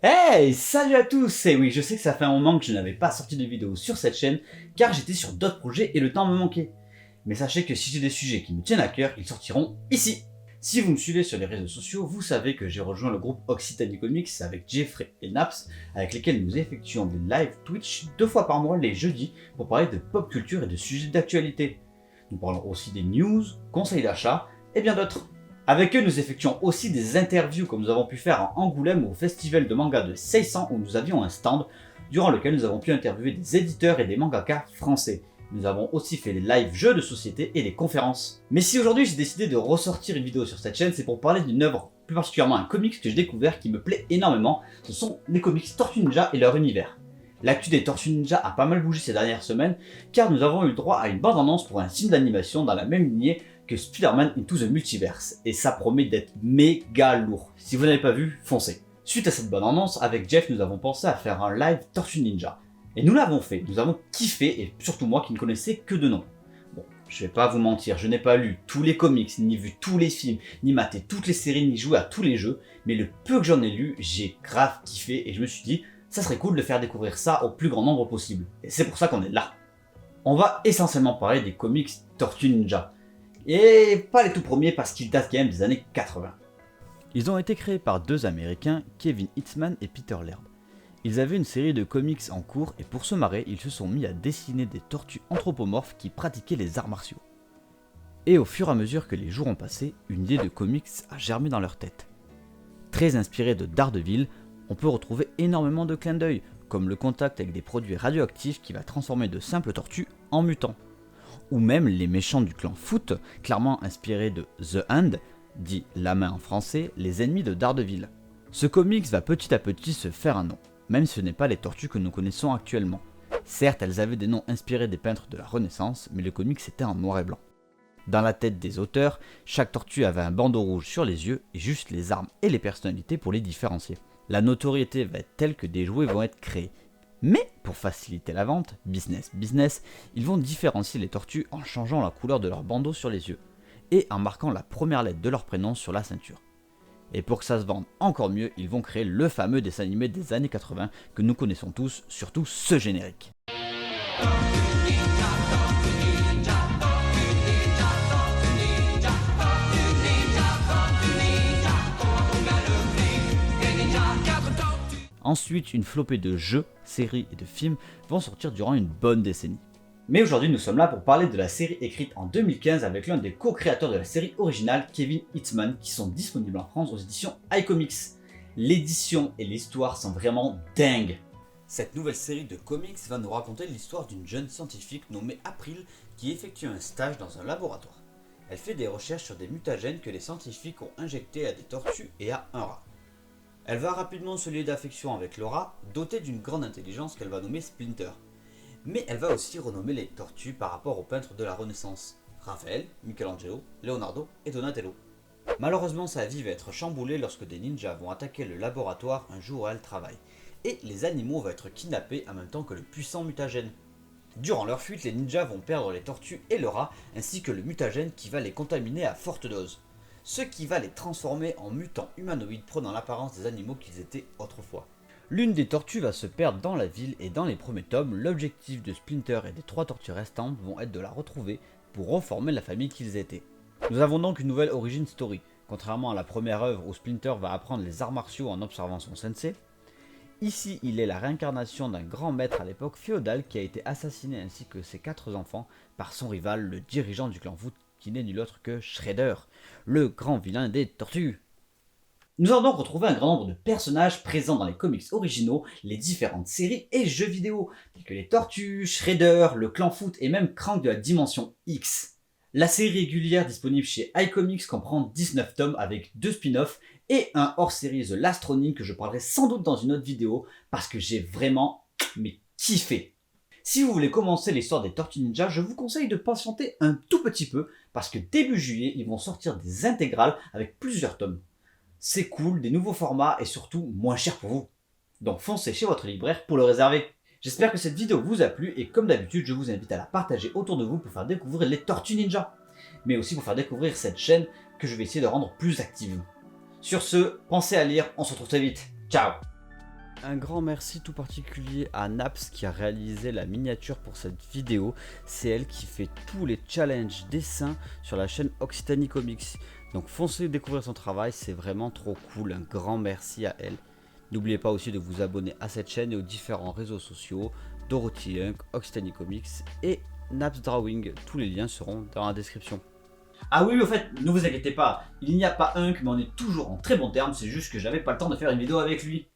Hey, salut à tous! Et oui, je sais que ça fait un moment que je n'avais pas sorti de vidéo sur cette chaîne, car j'étais sur d'autres projets et le temps me manquait. Mais sachez que si j'ai des sujets qui me tiennent à cœur, ils sortiront ici! Si vous me suivez sur les réseaux sociaux, vous savez que j'ai rejoint le groupe Occitanie Comics avec Jeffrey et Naps, avec lesquels nous effectuons des live Twitch 2 fois par mois les jeudis pour parler de pop culture et de sujets d'actualité. Nous parlons aussi des news, conseils d'achat et bien d'autres. Avec eux, nous effectuons aussi des interviews comme nous avons pu faire à Angoulême au festival de manga de 600 où nous avions un stand durant lequel nous avons pu interviewer des éditeurs et des mangaka français. Nous avons aussi fait des live jeux de société et des conférences. Mais si aujourd'hui j'ai décidé de ressortir une vidéo sur cette chaîne, c'est pour parler d'une œuvre, plus particulièrement un comics que j'ai découvert qui me plaît énormément, ce sont les comics Tortues Ninja et leur univers. L'actu des Tortues Ninja a pas mal bougé ces dernières semaines car nous avons eu le droit à une bande-annonce pour un film d'animation dans la même lignée que Spider-Man Into the Multiverse, et ça promet d'être méga lourd. Si vous n'avez pas vu, foncez. Suite à cette bonne annonce, avec Jeff nous avons pensé à faire un live Tortue Ninja. Et nous l'avons fait, nous avons kiffé, et surtout moi qui ne connaissais que de nom. Bon, je vais pas vous mentir, je n'ai pas lu tous les comics, ni vu tous les films, ni maté toutes les séries, ni joué à tous les jeux, mais le peu que j'en ai lu, j'ai grave kiffé, et je me suis dit, ça serait cool de faire découvrir ça au plus grand nombre possible. Et c'est pour ça qu'on est là. On va essentiellement parler des comics Tortue Ninja. Et pas les tout premiers parce qu'ils datent quand même des années 80. Ils ont été créés par deux Américains, Kevin Hitzman et Peter Laird. Ils avaient une série de comics en cours et pour se marrer, ils se sont mis à dessiner des tortues anthropomorphes qui pratiquaient les arts martiaux. Et au fur et à mesure que les jours ont passé, une idée de comics a germé dans leur tête. Très inspiré de Daredevil, on peut retrouver énormément de clins d'œil, comme le contact avec des produits radioactifs qui va transformer de simples tortues en mutants. Ou même les méchants du clan Foot, clairement inspirés de The Hand, dit la main en français, les ennemis de Daredevil. Ce comics va petit à petit se faire un nom, même si ce n'est pas les tortues que nous connaissons actuellement. Certes, elles avaient des noms inspirés des peintres de la Renaissance, mais le comics était en noir et blanc. Dans la tête des auteurs, chaque tortue avait un bandeau rouge sur les yeux et juste les armes et les personnalités pour les différencier. La notoriété va être telle que des jouets vont être créés. Mais pour faciliter la vente, business, ils vont différencier les tortues en changeant la couleur de leur bandeau sur les yeux et en marquant la première lettre de leur prénom sur la ceinture. Et pour que ça se vende encore mieux, ils vont créer le fameux dessin animé des années 80 que nous connaissons tous, surtout ce générique. Ensuite, une flopée de jeux, séries et de films vont sortir durant une bonne décennie. Mais aujourd'hui, nous sommes là pour parler de la série écrite en 2015 avec l'un des co-créateurs de la série originale, Kevin Hitzman, qui sont disponibles en France aux éditions iComics. L'édition et l'histoire sont vraiment dingues. Cette nouvelle série de comics va nous raconter l'histoire d'une jeune scientifique nommée April qui effectue un stage dans un laboratoire. Elle fait des recherches sur des mutagènes que les scientifiques ont injectés à des tortues et à un rat. Elle va rapidement se lier d'affection avec le rat, dotée d'une grande intelligence qu'elle va nommer Splinter. Mais elle va aussi renommer les tortues par rapport aux peintres de la Renaissance, Raphaël, Michelangelo, Leonardo et Donatello. Malheureusement, sa vie va être chamboulée lorsque des ninjas vont attaquer le laboratoire un jour où elle travaille, et les animaux vont être kidnappés en même temps que le puissant mutagène. Durant leur fuite, les ninjas vont perdre les tortues et le rat, ainsi que le mutagène qui va les contaminer à forte dose. Ce qui va les transformer en mutants humanoïdes prenant l'apparence des animaux qu'ils étaient autrefois. L'une des tortues va se perdre dans la ville et dans les premiers tomes, l'objectif de Splinter et des 3 tortues restantes vont être de la retrouver pour reformer la famille qu'ils étaient. Nous avons donc une nouvelle origin story, contrairement à la première œuvre où Splinter va apprendre les arts martiaux en observant son sensei. Ici, il est la réincarnation d'un grand maître à l'époque féodale qui a été assassiné ainsi que ses 4 enfants par son rival, le dirigeant du clan Foot, qui n'est nul autre que Shredder, le grand vilain des tortues. Nous allons donc retrouver un grand nombre de personnages présents dans les comics originaux, les différentes séries et jeux vidéo, tels que les tortues, Shredder, le clan Foot et même Krang de la Dimension X. La série régulière disponible chez iComics comprend 19 tomes avec 2 spin-offs et un hors-série The Last Ronin que je parlerai sans doute dans une autre vidéo parce que j'ai vraiment kiffé. Si vous voulez commencer l'histoire des Tortues Ninja, je vous conseille de patienter un tout petit peu parce que début juillet, ils vont sortir des intégrales avec plusieurs tomes. C'est cool, des nouveaux formats et surtout moins cher pour vous. Donc foncez chez votre libraire pour le réserver. J'espère que cette vidéo vous a plu et comme d'habitude, je vous invite à la partager autour de vous pour faire découvrir les Tortues Ninja. Mais aussi pour faire découvrir cette chaîne que je vais essayer de rendre plus active. Sur ce, pensez à lire, on se retrouve très vite. Ciao! Un grand merci tout particulier à Naps qui a réalisé la miniature pour cette vidéo. C'est elle qui fait tous les challenges dessins sur la chaîne Occitanie Comics. Donc foncez découvrir son travail, c'est vraiment trop cool. Un grand merci à elle. N'oubliez pas aussi de vous abonner à cette chaîne et aux différents réseaux sociaux, Dorothy Hunk, Occitanie Comics et Naps Drawing. Tous les liens seront dans la description. Ah oui, au fait, ne vous inquiétez pas, il n'y a pas Hunk, mais on est toujours en très bons termes, c'est juste que j'avais pas le temps de faire une vidéo avec lui.